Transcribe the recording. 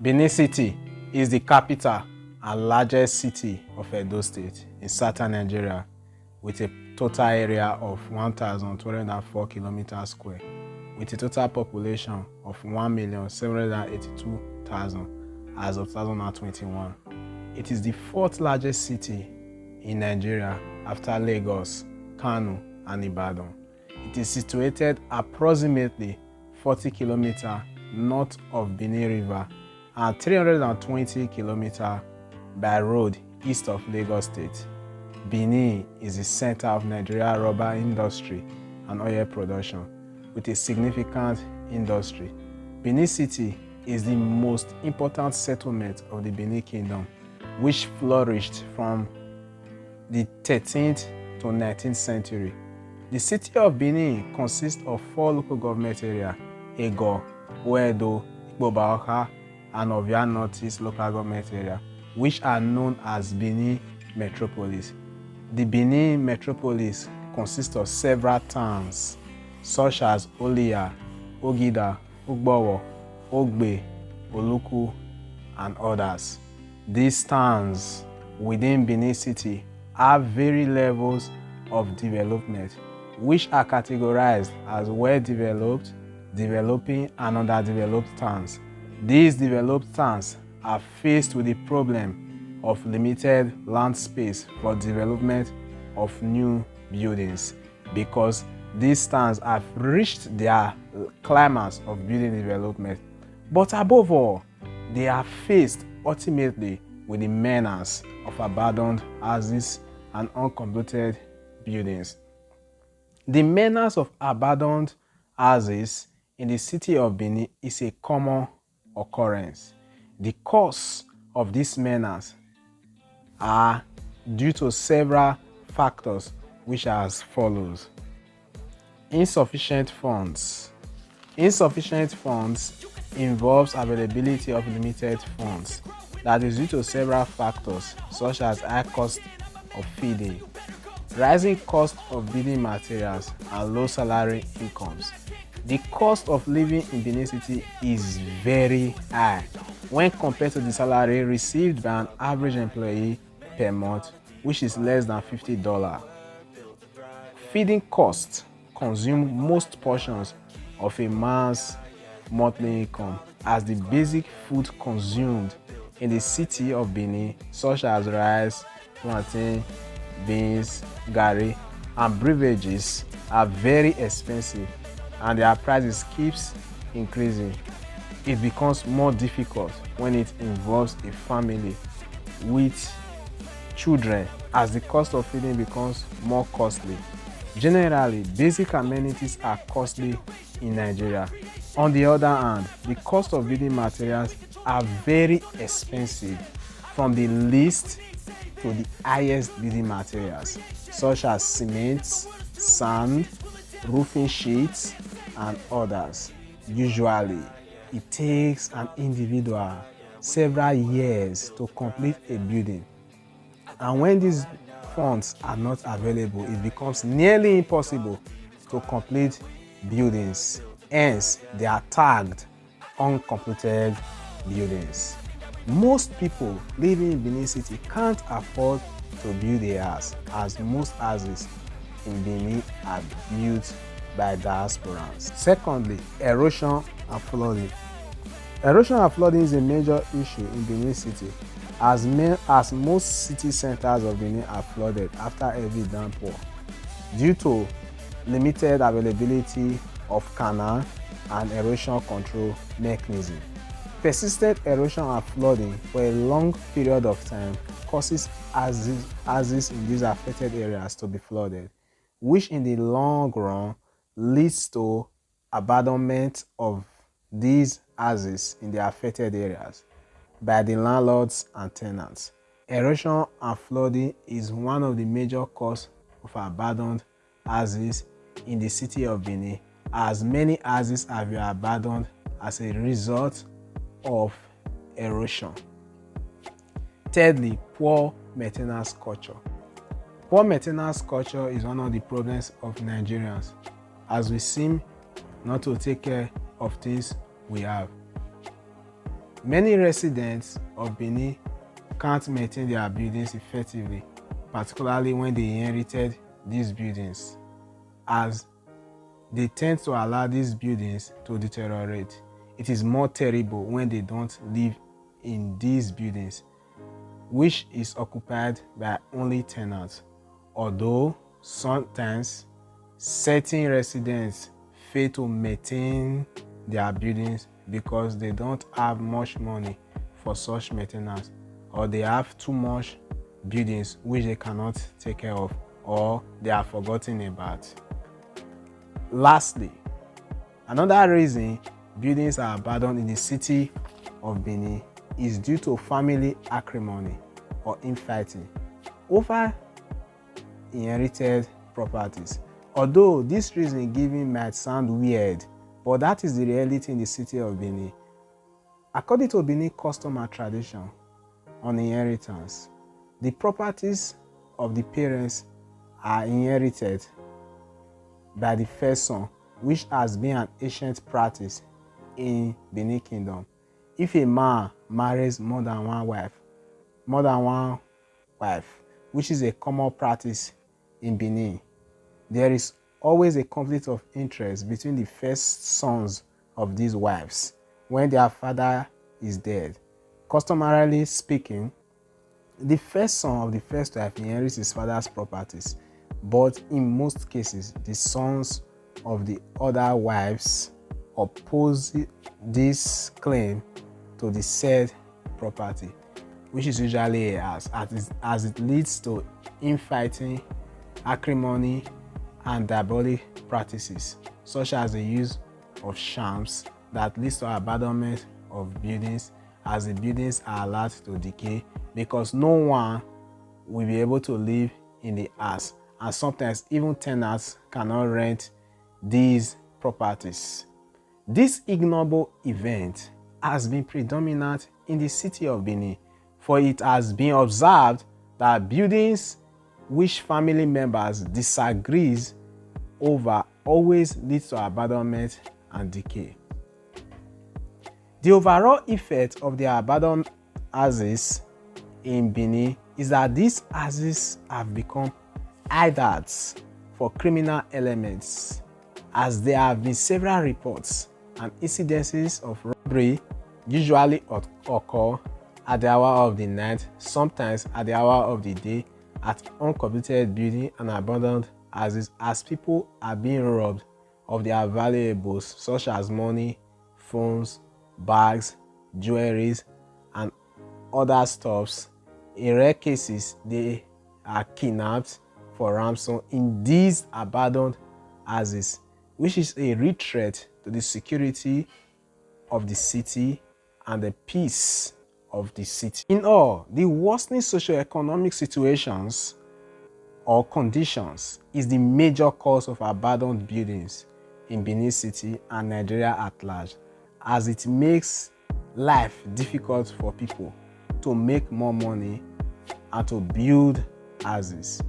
Benin City is the capital and largest city of Edo State in southern Nigeria with a total area of 1,204 kilometers square with a total population of 1,782,000 as of 2021. It is the fourth largest city in Nigeria after Lagos, Kano, and Ibadan. It is situated approximately 40 kilometers north of Benin River and 320 kilometers by road east of Lagos State. Benin is the center of Nigeria's rubber industry and oil production with a significant industry. Benin City is the most important settlement of the Benin Kingdom, which flourished from the 13th to 19th century. The city of Benin consists of 4 local government areas: Egor, Oredo, Ikpoba Okha, and Ovia Northeast local government area, which are known as Benin Metropolis. The Benin Metropolis consists of several towns such as Oliha Ogida Ugbowo, Ogbe, Oluku, and others. These towns within Benin City have various levels of development, which are categorized as well-developed, developing, and underdeveloped towns. These developed towns are faced with the problem of limited land space for development of new buildings because these towns have reached their climax of building development. But above all, they are faced ultimately with the menace of abandoned houses and uncompleted buildings. The menace of abandoned houses in the city of Benin is a common occurrence. The cause of this menace are due to several factors which are as follows. Insufficient funds. Insufficient funds involves availability of limited funds that is due to several factors such as high cost of feeding, rising cost of building materials, and low salary incomes. The cost of living in Benin City is very high when compared to the salary received by an average employee per month, which is less than $50. Feeding costs consume most portions of a man's monthly income, as the basic food consumed in the city of Benin, such as rice, plantain, beans, garri, and beverages, are very expensive, and their prices keeps increasing. It becomes more difficult when it involves a family with children, as the cost of feeding becomes more costly. Generally, basic amenities are costly in Nigeria. On the other hand, the cost of building materials are very expensive, from the least to the highest building materials, such as cement, sand, roofing sheets, and others. Usually, it takes an individual several years to complete a building, and when these funds are not available, it becomes nearly impossible to complete buildings. Hence, they are tagged uncompleted buildings. Most people living in Benin City can't afford to build a house, as most houses in Benin are built by diasporans. Secondly, erosion and flooding. Erosion and flooding is a major issue in Benin City, as most city centers of Benin are flooded after heavy downpour due to limited availability of canal and erosion control mechanism. Persistent erosion and flooding for a long period of time causes houses in these affected areas to be flooded, which in the long run leads to abandonment of these houses in the affected areas by the landlords and tenants. Erosion and flooding is one of the major causes of abandoned houses in the city of Benin, as many houses have been abandoned as a result of erosion. Thirdly, poor maintenance culture. Poor maintenance culture is one of the problems of Nigerians, as we seem not to take care of things we have. Many residents of Benin can't maintain their buildings effectively, particularly when they inherited these buildings, as they tend to allow these buildings to deteriorate. It is more terrible when they don't live in these buildings, which is occupied by only tenants, although sometimes certain residents fail to maintain their buildings because they don't have much money for such maintenance, or they have too much buildings which they cannot take care of, or they are forgotten about. Lastly, another reason buildings are abandoned in the city of Benin is due to family acrimony or infighting over inherited properties. Although this reason given might sound weird, but that is the reality in the city of Benin. According to Benin custom and tradition on inheritance, the properties of the parents are inherited by the first son, which has been an ancient practice in Benin Kingdom. If a man marries more than one wife, which is a common practice in Benin, there is always a conflict of interest between the first sons of these wives when their father is dead. Customarily speaking, the first son of the first wife inherits his father's properties, but in most cases, the sons of the other wives oppose this claim to the said property, which is usually a house, as it leads to infighting, acrimony, and diabolic practices, such as the use of shams that leads to abandonment of buildings, as the buildings are allowed to decay because no one will be able to live in the house, and sometimes even tenants cannot rent these properties. This ignoble event has been predominant in the city of Benin, for it has been observed that buildings which family members disagree over always leads to abandonment and decay. The overall effect of the abandoned houses in Benin is that these houses have become hideouts for criminal elements, as there have been several reports and incidences of robbery usually occur at the hour of the night, sometimes at the hour of the day, at uncompleted building and abandoned houses, as people are being robbed of their valuables such as money, phones, bags, jewelries, and other stuffs. In rare cases, they are kidnapped for ransom in these abandoned houses, which is a real threat to the security of the city and the peace of the city. In all, the worsening socioeconomic situations or conditions is the major cause of abandoned buildings in Benin City and Nigeria at large, as it makes life difficult for people to make more money and to build houses.